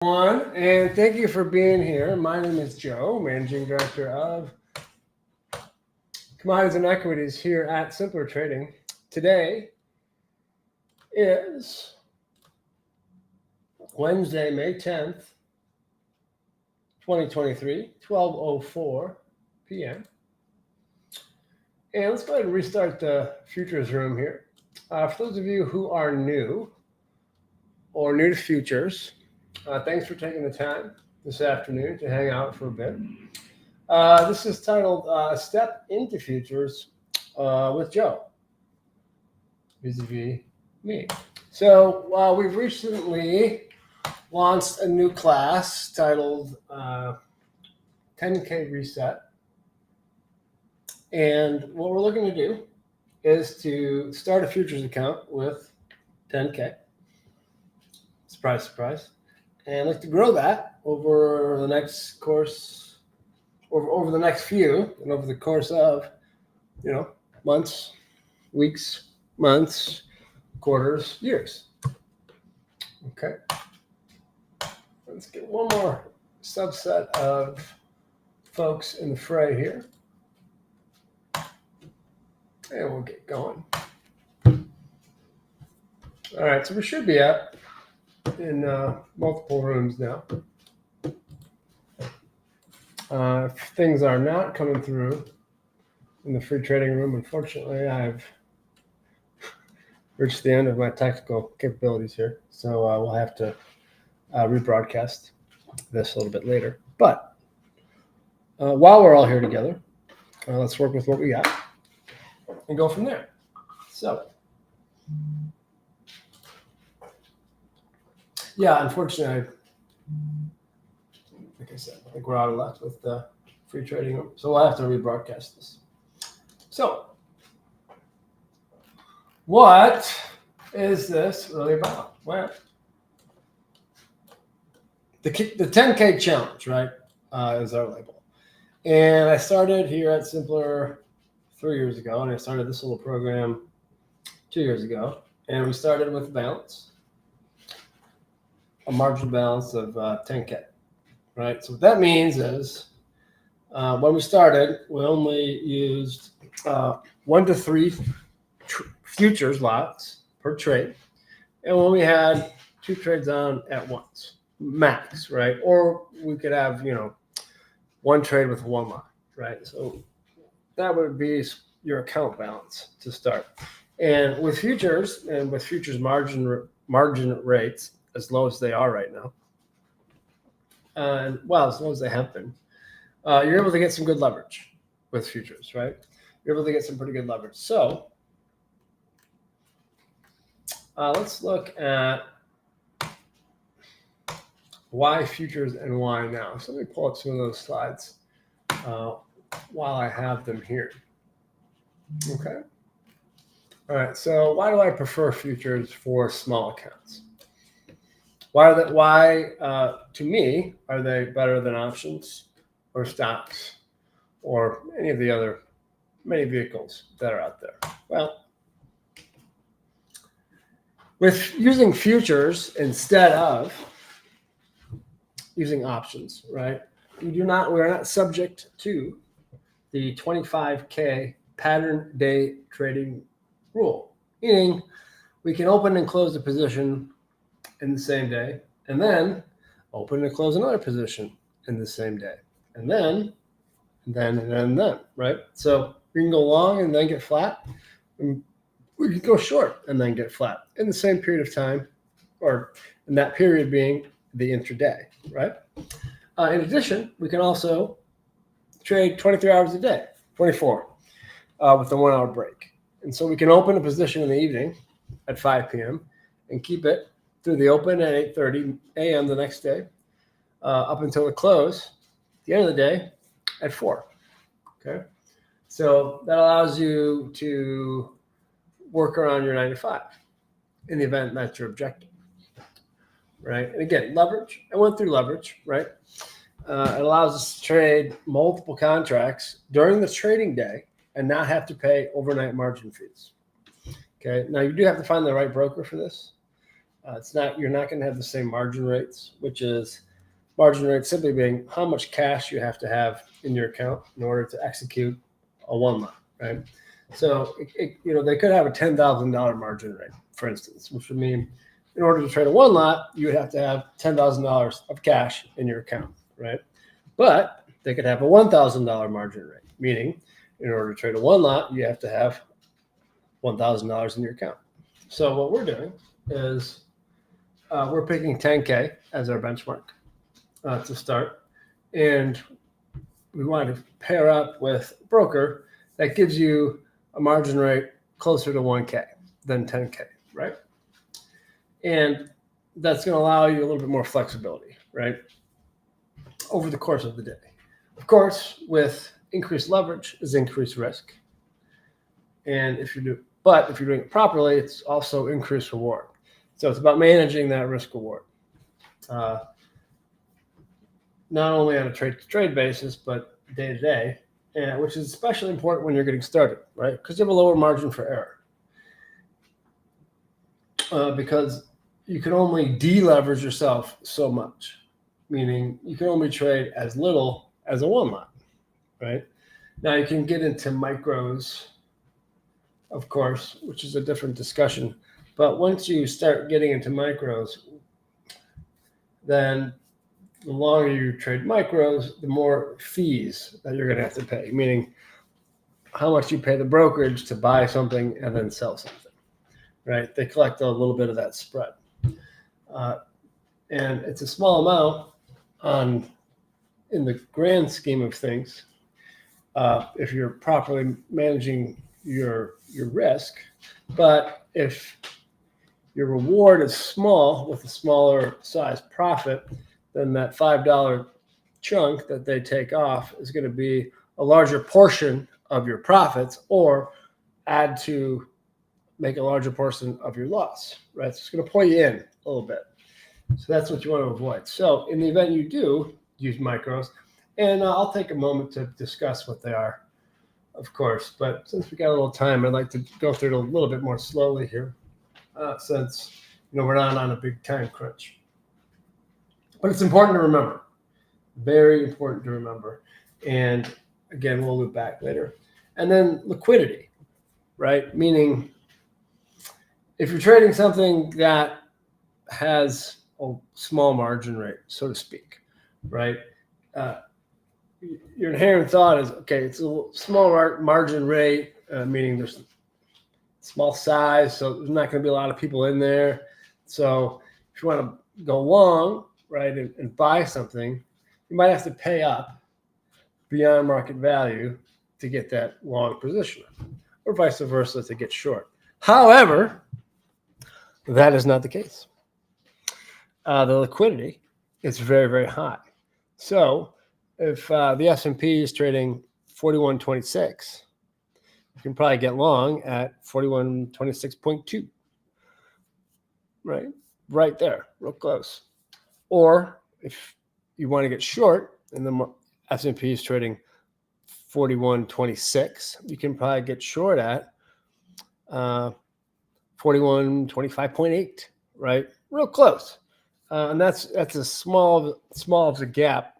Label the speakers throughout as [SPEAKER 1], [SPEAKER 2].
[SPEAKER 1] And thank you for being here. My name is Joe, Managing Director of Commodities and Equities here at Simpler Trading. Today is Wednesday, May 10th, 2023, 12:04 p.m. And let's go ahead and restart the futures room here. For those of you who are new or new to futures, thanks for taking the time this afternoon to hang out for a bit. This is titled Step into Futures with Joe, vis-a-vis me. So we've recently launched a new class titled 10K Reset. And what we're looking to do is to start a futures account with 10K. Surprise, surprise. And I'd like to grow that over the next course, over the next few, and over the course of, months, weeks, months, quarters, years. Okay. Let's get one more subset of folks in the fray here. And we'll get going. All right, so we should be up in multiple rooms now. If things are not coming through in the free trading room, unfortunately, I've reached the end of my technical capabilities here. So we'll have to rebroadcast this a little bit later. But while we're all here together, let's work with what we got and go from there. So, yeah, unfortunately, like I said, I think we're out of luck with the free trading room. So we'll have to rebroadcast this. So, what is this really about? Well, the 10K challenge, right, is our label. And I started here at Simpler 3 years ago, and I started this little program 2 years ago. And we started with a margin balance of 10K, right? So what that means is when we started, we only used 1 to 3 futures lots per trade. And when we had 2 trades on at once, max, right? Or we could have, 1 trade with 1 lot, right? So that would be your account balance to start. And with futures margin rates as low as they are right now, as low as they have been, you're able to get some good leverage with futures, right? You're able to get some pretty good leverage. So let's look at why futures and why now. So let me pull up some of those slides while I have them here. Okay. All right. So why do I prefer futures for small accounts? Why to me are they better than options or stocks or any of the other many vehicles that are out there? Well, with using futures instead of using options, right? We are not subject to the 25K pattern day trading rule, meaning we can open and close a position in the same day, and then open and close another position in the same day, and then, right? So we can go long and then get flat, and we can go short and then get flat in the same period of time, or in that period being the intraday, right? In addition, we can also trade 23 hours a day, 24, with a 1 hour break. And so we can open a position in the evening at 5 p.m. and keep it through the open at 8:30 a.m. the next day, up until the close at the end of the day at 4. Okay. So that allows you to work around your 9 to 5 in the event that's your objective. Right. And again, leverage. I went through leverage, right? It allows us to trade multiple contracts during the trading day and not have to pay overnight margin fees. Okay. Now you do have to find the right broker for this. You're not going to have the same margin rates, which is margin rate simply being how much cash you have to have in your account in order to execute a one lot, right? So they could have a $10,000 margin rate, for instance, which would mean in order to trade a one lot, you would have to have $10,000 of cash in your account, right? But they could have a $1,000 margin rate, meaning in order to trade a one lot, you have to have $1,000 in your account. So what we're doing is we're picking 10K as our benchmark to start, and we want to pair up with a broker that gives you a margin rate closer to 1K than 10K, right? And that's going to allow you a little bit more flexibility, right, over the course of the day. Of course, with increased leverage is increased risk. And if you're doing it properly, it's also increased reward. So it's about managing that risk reward, not only on a trade-to-trade basis, but day-to-day, which is especially important when you're getting started, right? Because you have a lower margin for error. Because you can only deleverage yourself so much, meaning you can only trade as little as a one lot, right? Now you can get into micros, of course, which is a different discussion. But once you start getting into micros, then the longer you trade micros, the more fees that you're going to have to pay, meaning how much you pay the brokerage to buy something and then sell something, right? They collect a little bit of that spread. And it's a small amount in the grand scheme of things, if you're properly managing your risk. But if your reward is small with a smaller size profit, then that $5 chunk that they take off is going to be a larger portion of your profits, or make a larger portion of your loss, right? So it's going to pull you in a little bit. So that's what you want to avoid. So in the event you do use micros, and I'll take a moment to discuss what they are, of course, but since we got a little time, I'd like to go through it a little bit more slowly here, since we're not on a big time crunch. But it's important to remember, very important to remember. And again, we'll loop back later. And then liquidity, right? Meaning if you're trading something that has a small margin rate, so to speak, right? Your inherent thought is, okay, it's a small margin rate, meaning there's small size, so there's not going to be a lot of people in there. So if you want to go long, right, and buy something, you might have to pay up beyond market value to get that long position, or vice versa to get short. However, that is not the case. The liquidity is very, very high. So if the S&P is trading 41.26, you can probably get long at 41.26.2, right there, real close. Or if you want to get short and the S&P is trading 41.26, you can probably get short at 41.25.8, right? Real close. And that's as small of a gap,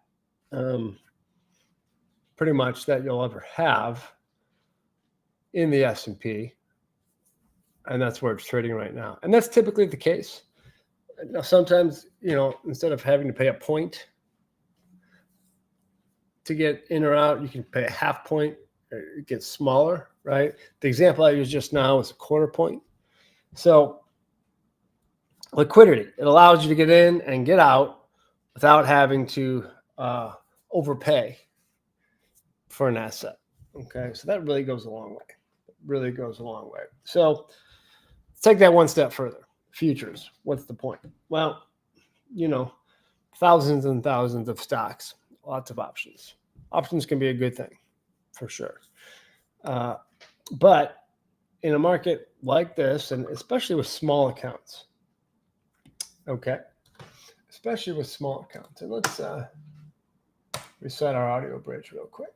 [SPEAKER 1] pretty much, that you'll ever have in the S&P, and that's where it's trading right now. And that's typically the case. Now, sometimes, instead of having to pay a point to get in or out, you can pay a half point. It gets smaller, right? The example I used just now was a quarter point. So liquidity, it allows you to get in and get out without having to overpay for an asset. Okay, so that really goes a long way. It really goes a long way. So let's take that one step further. Futures, what's the point? Well, thousands and thousands of stocks, lots of options. Options can be a good thing, for sure. But in a market like this, and especially with small accounts, okay, especially with small accounts, and let's reset our audio bridge real quick.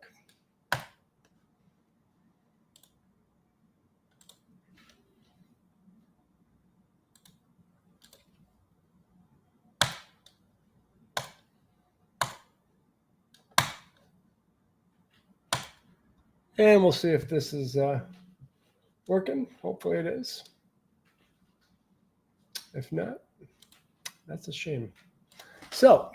[SPEAKER 1] And we'll see if this is working. Hopefully it is. If not, that's a shame. So,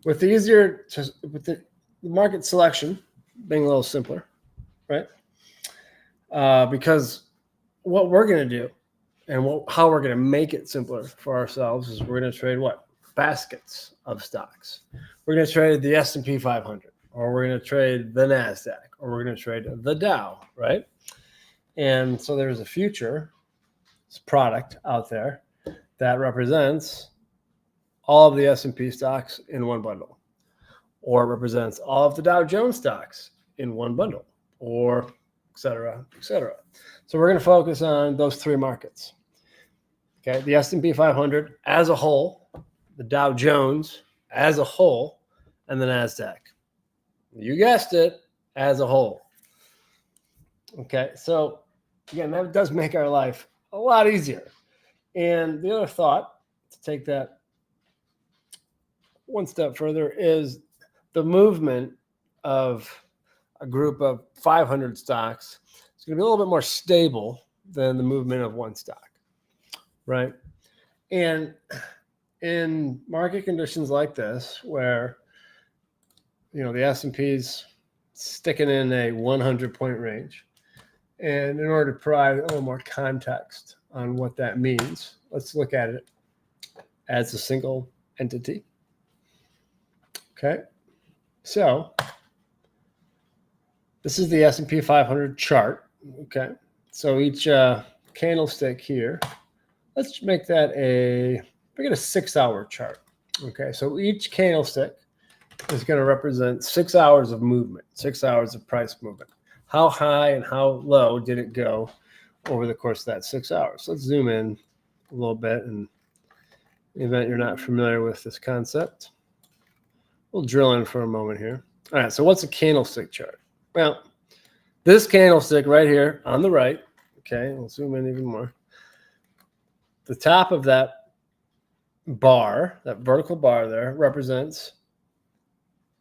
[SPEAKER 1] with the market selection being a little simpler, right? Because what we're going to do and how we're going to make it simpler for ourselves is we're going to trade what? Baskets of stocks. We're going to trade the S&P 500, or we're going to trade the NASDAQ, or we're going to trade the Dow, right? And so there's a future product out there that represents all of the S&P stocks in one bundle, or it represents all of the Dow Jones stocks in one bundle, or et cetera, et cetera. So we're going to focus on those three markets. Okay, the S&P 500 as a whole, the Dow Jones as a whole, and the NASDAQ. You guessed it, as a whole. Okay, so again, that does make our life a lot easier. And the other thought, to take that one step further, is the movement of a group of 500 stocks is going to be a little bit more stable than the movement of one stock, right? And in market conditions like this, where the S&P's sticking in a 100-point range, and in order to provide a little more context on what that means, let's look at it as a single entity. Okay, so this is the S&P 500 chart. Okay, so each candlestick here, let's make that a 6-hour chart. Okay, so each candlestick is going to represent 6 hours of movement, 6 hours of price movement. How high and how low did it go over the course of that 6 hours? Let's zoom in a little bit. And in the event you're not familiar with this concept, we'll drill in for a moment here. All right, so what's a candlestick chart? Well, this candlestick right here on the right, okay, we'll zoom in even more. The top of that bar, that vertical bar there, represents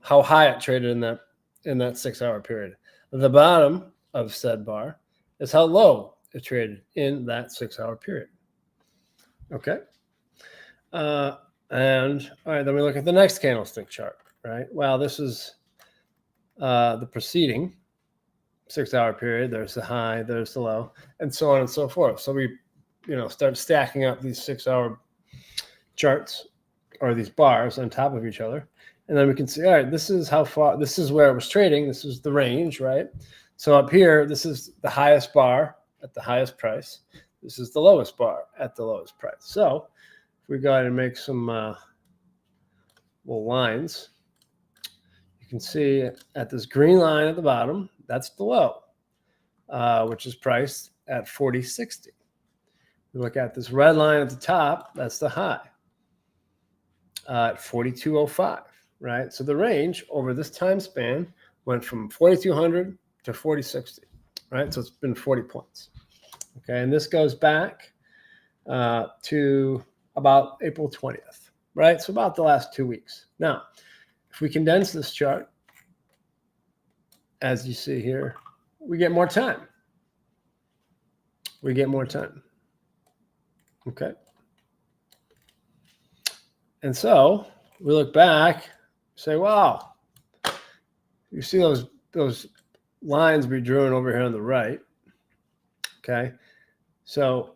[SPEAKER 1] how high it traded in that 6-hour period. The bottom of said bar is how low it traded in that 6-hour period. Okay. And all right, then we look at the next candlestick chart, right? Well, this is the preceding 6-hour period. There's the high, there's the low, and so on and so forth. So we, start stacking up these 6-hour charts, or these bars on top of each other. And then we can see, all right, this is how far, this is where it was trading. This is the range, right? So up here, this is the highest bar at the highest price. This is the lowest bar at the lowest price. So if we go ahead and make some little lines, you can see at this green line at the bottom, that's the low, which is priced at 40.60. We look at this red line at the top, that's the high at 42.05. Right, so the range over this time span went from 4,200 to 40.60. Right, so it's been 40 points. Okay, and this goes back to about April 20th. Right, so about the last 2 weeks. Now, if we condense this chart, as you see here, we get more time. We get more time. Okay, and so we look back. Say, wow, you see those lines we drew in over here on the right. Okay, so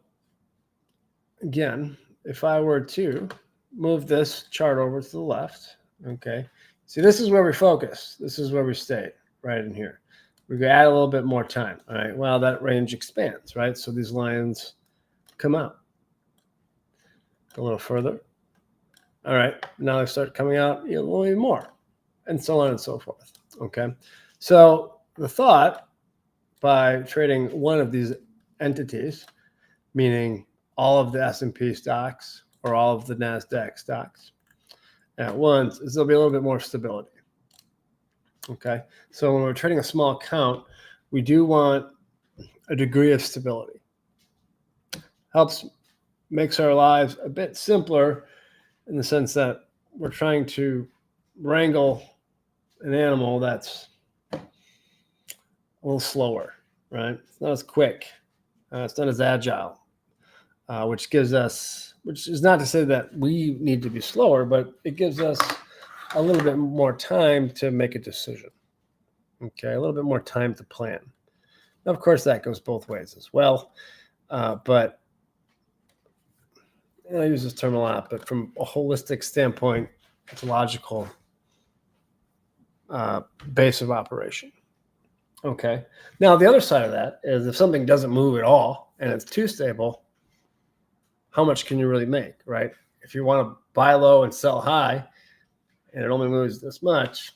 [SPEAKER 1] again, if I were to move this chart over to the left, okay, see, this is where we focus. This is where we stay, right in here. We could add a little bit more time. All right, well, that range expands, right? So these lines come out a little further. All right, now they start coming out a little bit more, and so on and so forth. Okay, so the thought by trading one of these entities, meaning all of the S&P stocks or all of the NASDAQ stocks at once, is there'll be a little bit more stability. Okay, so when we're trading a small account, we do want a degree of stability. Makes our lives a bit simpler in the sense that we're trying to wrangle an animal that's a little slower, right? It's not as quick. It's not as agile, which is not to say that we need to be slower, but it gives us a little bit more time to make a decision. Okay, a little bit more time to plan. Now, of course, that goes both ways as well. But I use this term a lot, but from a holistic standpoint, it's a logical base of operation. Okay. Now, the other side of that is if something doesn't move at all and it's too stable, how much can you really make, right? If you want to buy low and sell high and it only moves this much,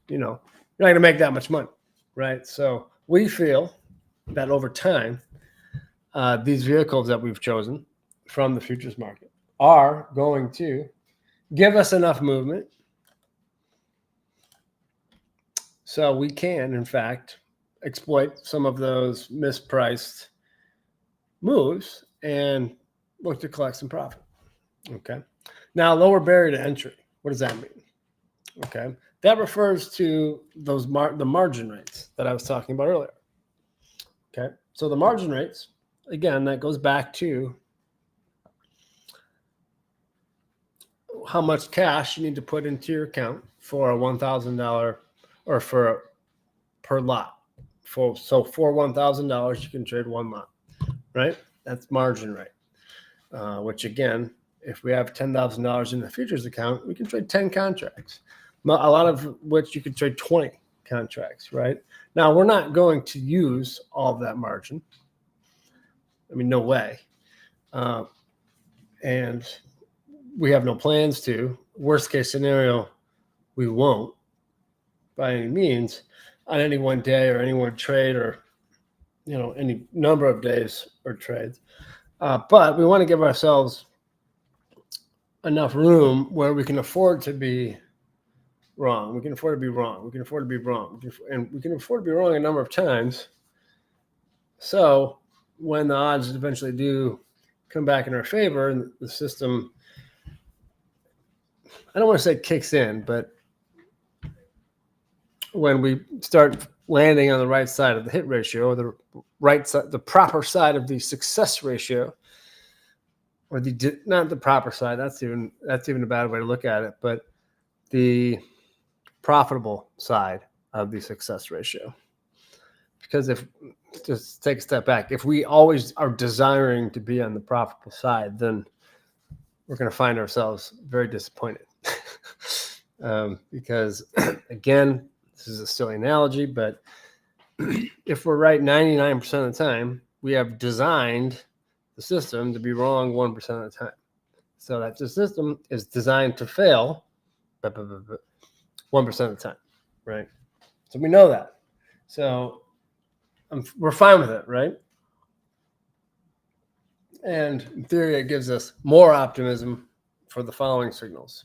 [SPEAKER 1] you're not going to make that much money, right? So we feel that over time, these vehicles that we've chosen from the futures market are going to give us enough movement so we can, in fact, exploit some of those mispriced moves and look to collect some profit. Okay. Now, lower barrier to entry. What does that mean? Okay. That refers to those the margin rates that I was talking about earlier. Okay. So the margin rates, again, that goes back to how much cash you need to put into your account for a $1,000 or per lot. For $1,000, you can trade one lot, right? That's margin rate, which again, if we have $10,000 in the futures account, we can trade 10 contracts, a lot of which you could trade 20 contracts, right? Now, we're not going to use all of that margin. I mean, no way. And we have no plans to. Worst case scenario, we won't by any means on any one day or any one trade or any number of days or trades. But we want to give ourselves enough room where we can afford to be wrong. We can afford to be wrong. We can afford to be wrong. And we can afford to be wrong a number of times. So when the odds eventually do come back in our favor and the system, I don't want to say kicks in, but when we start landing on the right side of the hit ratio, or the right side, the proper side of the success ratio, or not the proper side, that's even a bad way to look at it, but the profitable side of the success ratio. Because just take a step back, if we always are desiring to be on the profitable side, then we're going to find ourselves very disappointed. Because again, this is a silly analogy, but if we're right 99% of the time, we have designed the system to be wrong 1% of the time. So that the system is designed to fail 1% of the time, right? So we know that. So we're fine with it, right? And in theory, it gives us more optimism for the following signals,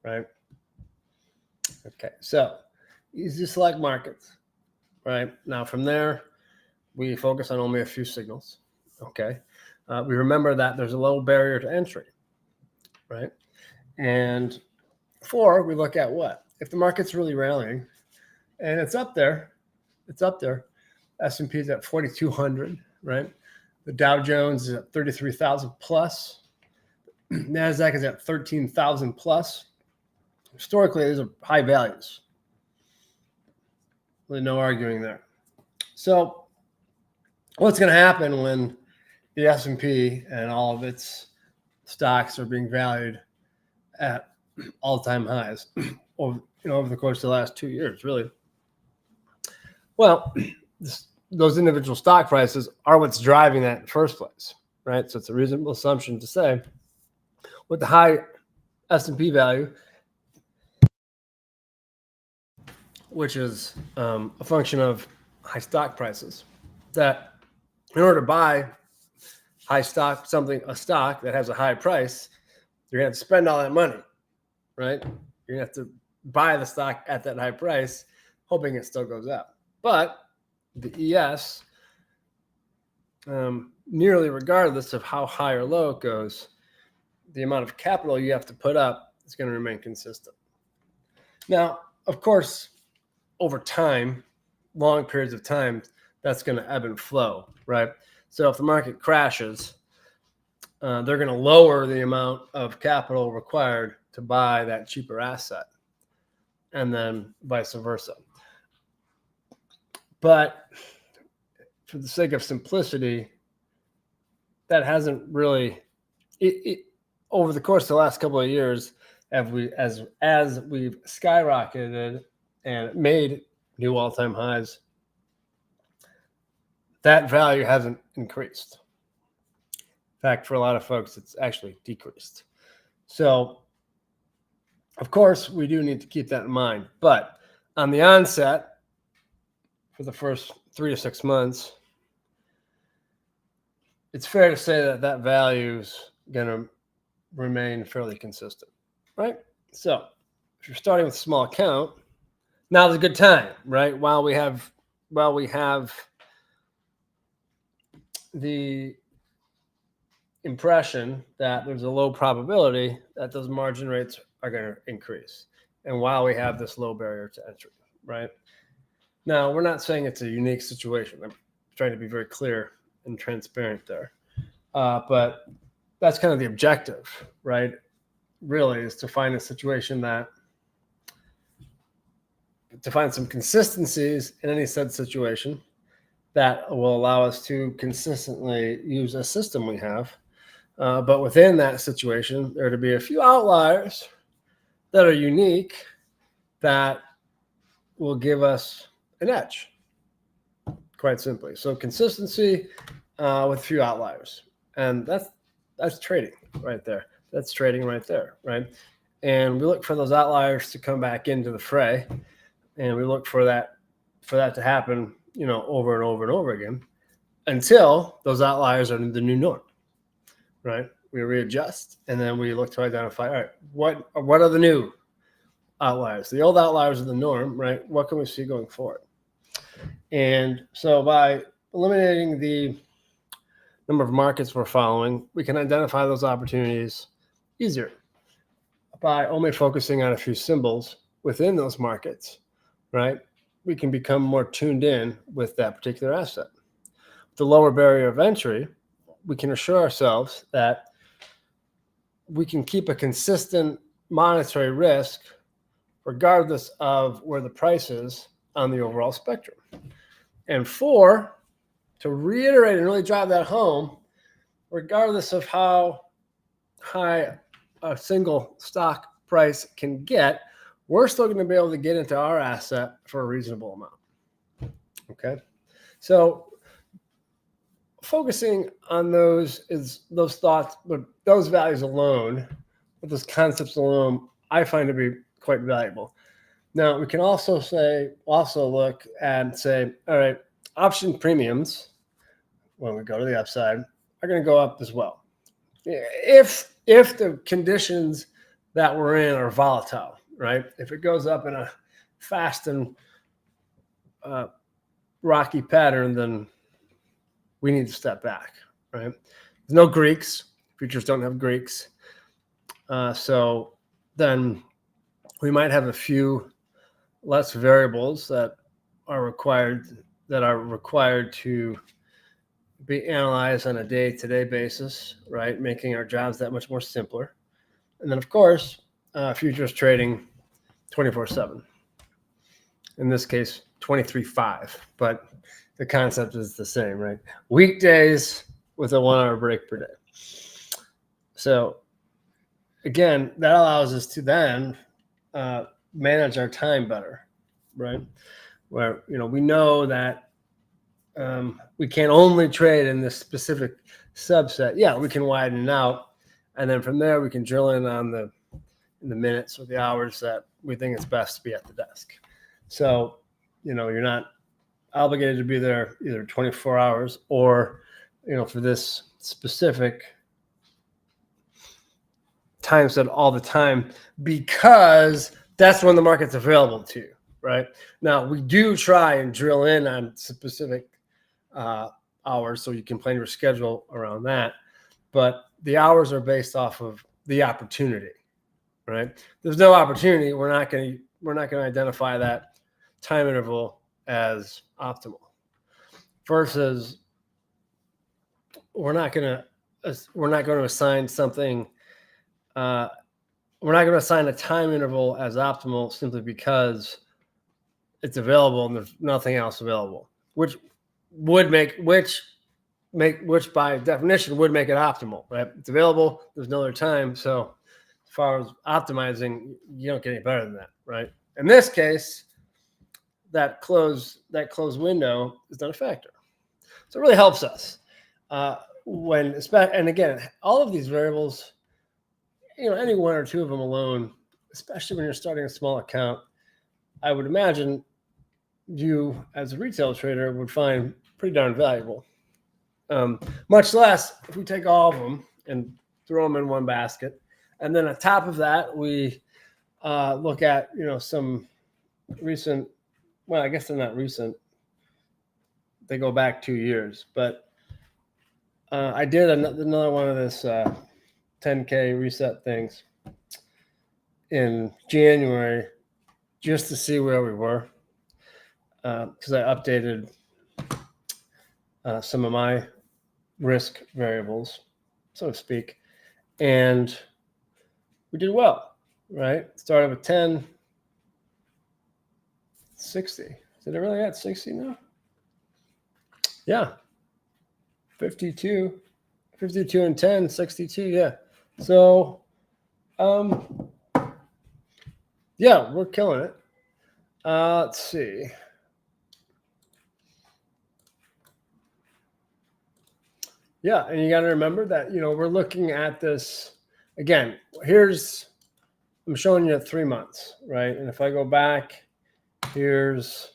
[SPEAKER 1] right? Okay, so easy to select markets, right? Now from there, we focus on only a few signals, okay? We remember that there's a low barrier to entry, right? And 4, we look at what? If the market's really rallying, and it's up there. S&P is at 4,200, right? The Dow Jones is at 33,000 plus. NASDAQ is at 13,000 plus. Historically, these are high values. Really no arguing there. So what's going to happen when the S&P and all of its stocks are being valued at all-time highs over the course of the last 2 years, really? Well, those individual stock prices are what's driving that in the first place, right? So it's a reasonable assumption to say with the high S&P value, which is a function of high stock prices, that in order to buy a stock that has a high price, you're going to have to spend all that money, right? You're going to have to buy the stock at that high price, hoping it still goes up. But the ES, nearly regardless of how high or low it goes, the amount of capital you have to put up is going to remain consistent. Now, of course, over time, long periods of time, that's going to ebb and flow, right? So if the market crashes, they're going to lower the amount of capital required to buy that cheaper asset, and then vice versa. But for the sake of simplicity, that hasn't really, over the course of the last couple of years, as we've skyrocketed and made new all-time highs, that value hasn't increased. In fact, for a lot of folks, it's actually decreased. So, of course, we do need to keep that in mind. But on the onset, for the first 3 to 6 months, it's fair to say that that value is going to remain fairly consistent, right? So, if you're starting with a small account, now's a good time, right? While we have the impression that there's a low probability that those margin rates are going to increase, and while we have this low barrier to entry, right? Now, we're not saying it's a unique situation. I'm trying to be very clear and transparent there, but that's kind of the objective, right? Really, is to find a situation to find some consistencies in any said situation that will allow us to consistently use a system we have. But within that situation, there are to be a few outliers that are unique that will give us an edge, quite simply. So consistency with a few outliers. And that's trading right there. That's trading right there, right? And we look for those outliers to come back into the fray, and we look for that to happen, over and over and over again, until those outliers are the new norm, right? We readjust, and then we look to identify, all right, what are the new outliers? The old outliers are the norm, right? What can we see going forward? And so by eliminating the number of markets we're following, we can identify those opportunities easier by only focusing on a few symbols within those markets, right? We can become more tuned in with that particular asset. The lower barrier of entry, we can assure ourselves that we can keep a consistent monetary risk regardless of where the price is on the overall spectrum. And 4, to reiterate and really drive that home, regardless of how high a single stock price can get, we're still going to be able to get into our asset for a reasonable amount. Okay. So focusing on those thoughts, but those values alone, but those concepts alone, I find to be quite valuable. Now we can also look and say, all right, option premiums, when we go to the upside, are going to go up as well. If the conditions that we're in are volatile, right? If it goes up in a fast and rocky pattern, then we need to step back, right? There's no Greeks. Futures don't have Greeks. So then we might have a few less variables that are required to be analyzed on a day-to-day basis, right? Making our jobs that much more simpler. And then, of course, futures trading 24/7. In this case, 23/5, but the concept is the same, right? Weekdays with a 1-hour break per day. So again, that allows us to then manage our time better, right? Where, we know that we can't only trade in this specific subset. Yeah, we can widen it out. And then from there, we can drill in on the minutes or the hours that we think it's best to be at the desk. So, you're not obligated to be there either 24 hours or, for this specific time set all the time, because that's when the market's available to you, right? Now, we do try and drill in on specific hours so you can plan your schedule around that. But the hours are based off of the opportunity, right? There's no opportunity, we're not going we're not going to identify that time interval as optimal. Versus, we're not going to assign something. We're not going to assign a time interval as optimal simply because it's available and there's nothing else available, which by definition would make it optimal, right? It's available. There's no other time. So as far as optimizing, you don't get any better than that, right? In this case, that close window is not a factor. So it really helps us and again, all of these variables, any one or two of them alone, especially when you're starting a small account, I would imagine you as a retail trader would find pretty darn valuable. Much less if we take all of them and throw them in one basket. And then on top of that, we look at, some recent, well, I guess they're not recent. They go back 2 years, but I did another one of this 10K reset things in January just to see where we were, because I updated some of my risk variables, so to speak, and we did well, right? Started with 10, 60. Did it really at 60 now? Yeah. 52 and 10, 62, yeah. So, yeah, we're killing it. Let's see. Yeah, and you got to remember that, we're looking at this, again, I'm showing you 3 months, right? And if I go back, here's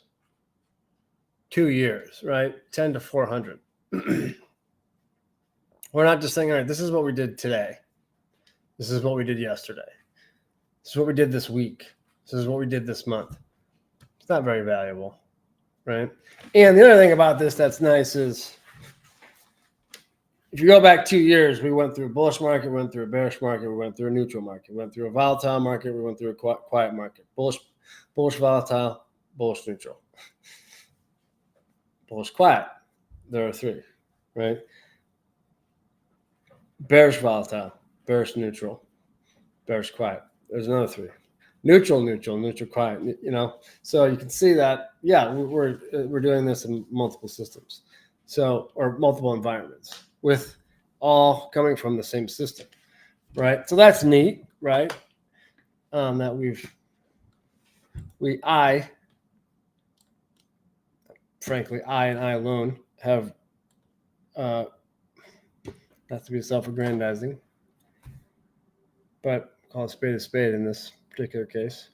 [SPEAKER 1] 2 years, right? 10 to 400. We're not just saying, all right, this is what we did today. This is what we did yesterday. This is what we did this week. This is what we did this month. It's not very valuable, right? And the other thing about this that's nice is if you go back 2 years, we went through a bullish market, we went through a bearish market, we went through a neutral market, we went through a volatile market, we went through a quiet market. Bullish, volatile, bullish, neutral. Bullish, quiet. There are 3, right? Bearish, volatile, bearish, neutral, bearish, quiet. There's another 3. Neutral, quiet. So you can see that, yeah, we're doing this in multiple systems, or multiple environments, with all coming from the same system, right? So that's neat, right? That frankly, I and I alone have, not to be self-aggrandizing, but call a spade in this particular case.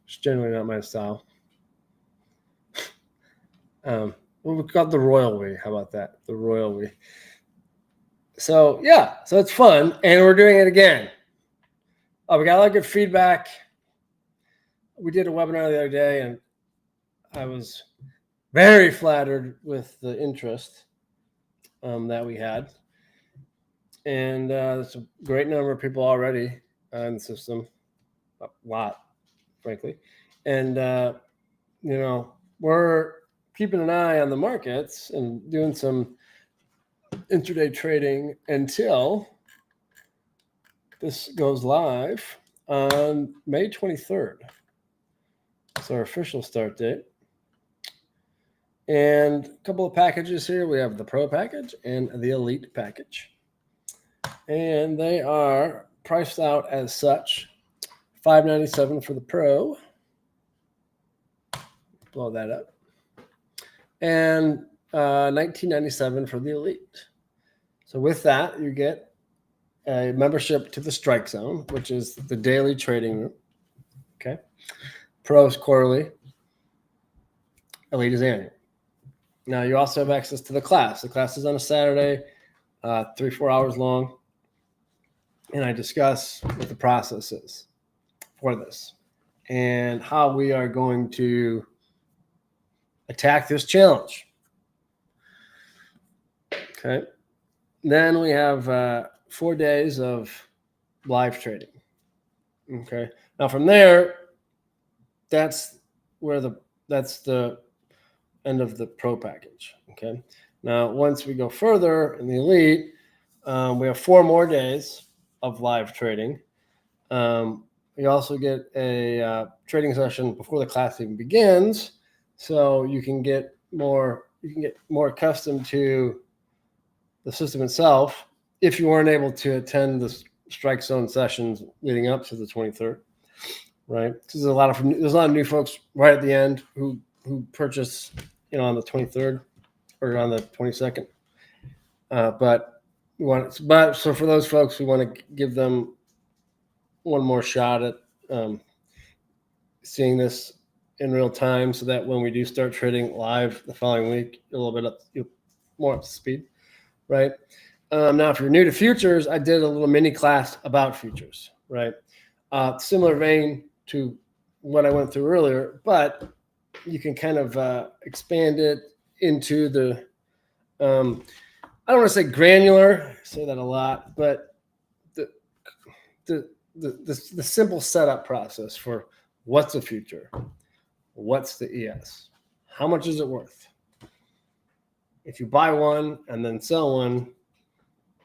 [SPEAKER 1] It's generally not my style. We've got the royal way. How about that? The royal way. So yeah, so it's fun, and we're doing it again. We got a lot of good feedback. We did a webinar the other day, and I was very flattered with the interest that we had. And there's a great number of people already in the system, a lot, frankly. And, we're keeping an eye on the markets and doing some intraday trading until this goes live on May 23rd. It's our official start date. And a couple of packages here. We have the Pro package and the Elite package. And they are priced out as such. $597 for the Pro. Blow that up. And $19.97 for the Elite. So with that, you get a membership to the Strike Zone, which is the daily trading room. Okay. Pro is quarterly. Elite is annual. Now you also have access to the class. The class is on a Saturday, 3-4 hours long. And I discuss what the process is for this and how we are going to attack this challenge. Okay. Then we have 4 days of live trading. Okay. Now from there, that's the end of the pro package. Okay. Now, once we go further in the elite, we have 4 more days of live trading. We also get a trading session before the class even begins, so you can get more accustomed to the system itself if you weren't able to attend the strike zone sessions leading up to the 23rd, right? Because there's a lot of new folks right at the end who purchase, on the 23rd or on the 22nd. So for those folks, we want to give them one more shot at seeing this in real time, so that when we do start trading live the following week, you're a little bit more up to speed, right? Now, if you're new to futures, I did a little mini class about futures, right? Similar vein to what I went through earlier, but you can kind of expand it into the, I don't want to say granular, I say that a lot, but the simple setup process for what's a future, what's the ES, how much is it worth? If you buy one and then sell one,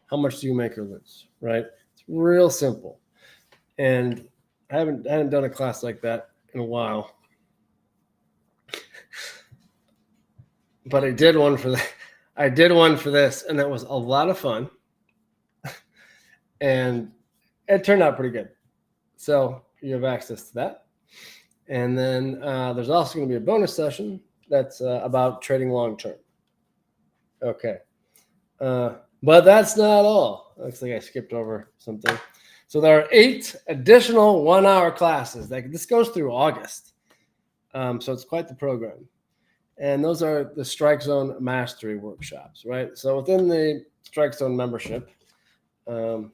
[SPEAKER 1] how much do you make or lose, right? It's real simple. And I haven't done a class like that in a while. But I did one for this, and that was a lot of fun. And it turned out pretty good. So you have access to that. And then there's also going to be a bonus session that's about trading long term. Okay. But that's not all. Looks like I skipped over something. So there are 8 additional 1-hour classes. This goes through August. So it's quite the program. And those are the Strike Zone Mastery workshops, right? So within the Strike Zone membership, I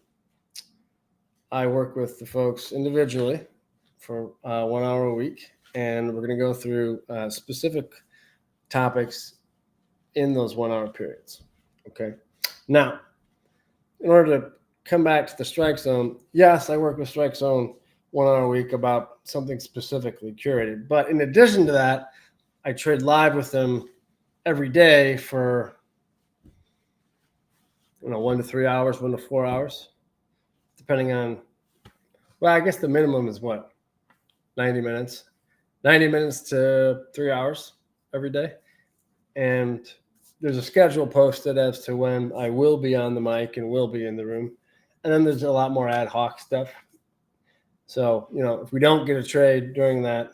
[SPEAKER 1] work with the folks individually for 1 hour a week. And we're going to go through specific topics in those 1 hour periods. Okay. Now, in order to come back to the Strike Zone, yes, I work with Strike Zone 1 hour a week about something specifically curated. But in addition to that, I trade live with them every day for 1 to 3 hours, 1 to 4 hours, depending on. Well, I guess the minimum is what, 90 minutes, 90 minutes to 3 hours every day, and there's a schedule posted as to when I will be on the mic and will be in the room. And then there's a lot more ad hoc stuff. So, if we don't get a trade during that,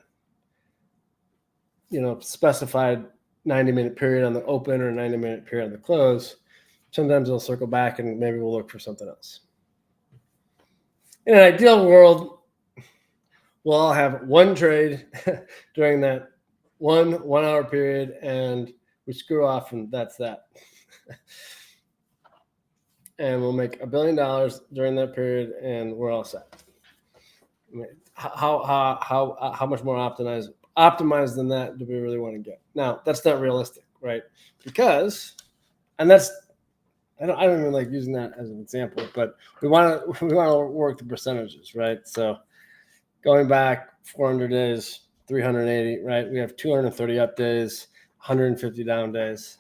[SPEAKER 1] specified 90-minute period on the open or 90-minute period on the close, sometimes they'll circle back and maybe we'll look for something else. In an ideal world, we'll all have one trade during that 1 hour period, and we screw off, and that's that. And we'll make $1 billion during that period, and we're all set. I mean, how much more optimized than that do we really want to get? Now, that's not realistic, right? Because, and that's, I don't even like using that as an example, but we want to work the percentages, right? So going back 400 days, 380, right? We have 230 up days, 150 down days.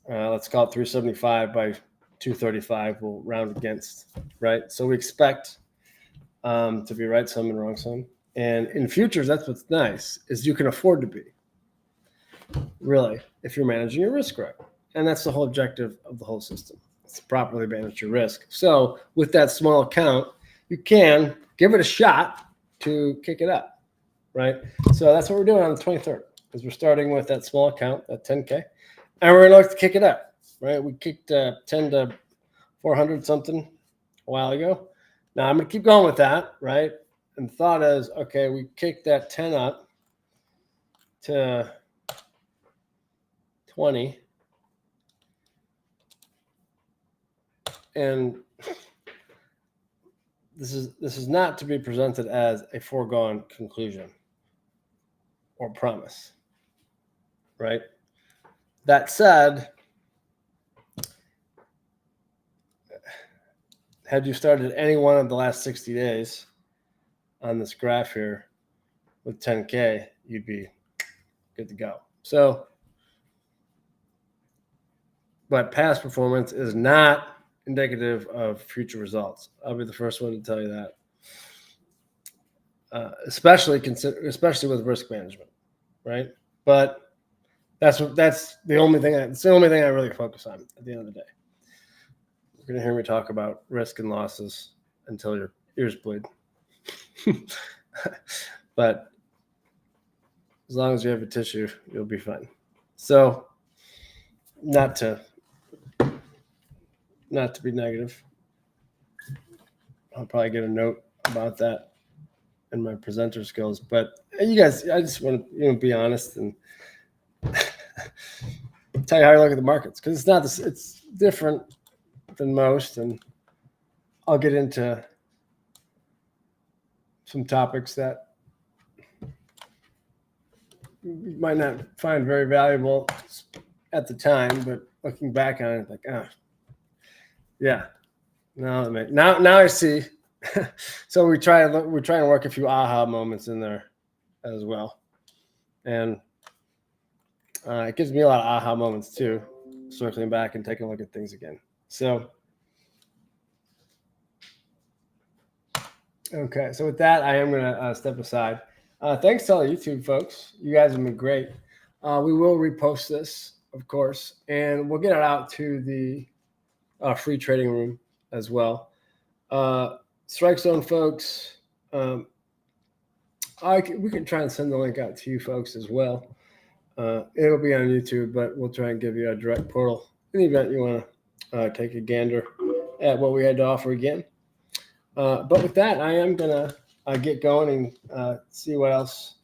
[SPEAKER 1] Let's call it 375 by 235. We'll round against, right? So we expect to be right some and wrong some. And in futures, that's what's nice, is you can afford to be, really, if you're managing your risk right. And that's the whole objective of the whole system. It's to properly manage your risk. So with that small account, you can give it a shot to kick it up, right? So that's what we're doing on the 23rd, is we're starting with that small account, that 10K, and we're going to look to kick it up, right? We kicked 10 to 400 something a while ago. Now I'm going to keep going with that, right? And the thought is, okay, we kicked that 10 up to 20. And this is not to be presented as a foregone conclusion or promise, right? That said, had you started any one of the last 60 days, on this graph here with 10K, you'd be good to go. So, but past performance is not indicative of future results. I'll be the first one to tell you that. Especially with risk management, right? But that's the only thing. It's the only thing I really focus on at the end of the day. You're going to hear me talk about risk and losses until your ears bleed. But as long as you have a tissue, you'll be fine. So, not to be negative. I'll probably get a note about that in my presenter skills. But you guys, I just want to be honest and tell you how I look at the markets, because it's not this. It's different than most, and I'll get into some topics that you might not find very valuable at the time, but looking back on it, like, yeah, now I see. So we're trying to work a few aha moments in there as well, and it gives me a lot of aha moments too, circling back and taking a look at things again. So, okay, so with that, I am going to step aside. Thanks to all the YouTube folks. You guys have been great. We will repost this, of course, and we'll get it out to the free trading room as well. Strike Zone folks, we can try and send the link out to you folks as well. It'll be on YouTube, but we'll try and give you a direct portal in the event you want to take a gander at what we had to offer again. But with that, I am going to get going and see what else.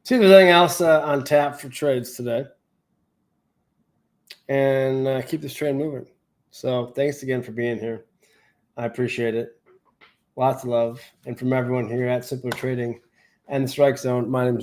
[SPEAKER 1] See if there's anything else on tap for trades today. And keep this train moving. So thanks again for being here. I appreciate it. Lots of love. And from everyone here at Simpler Trading and the Strike Zone, my name is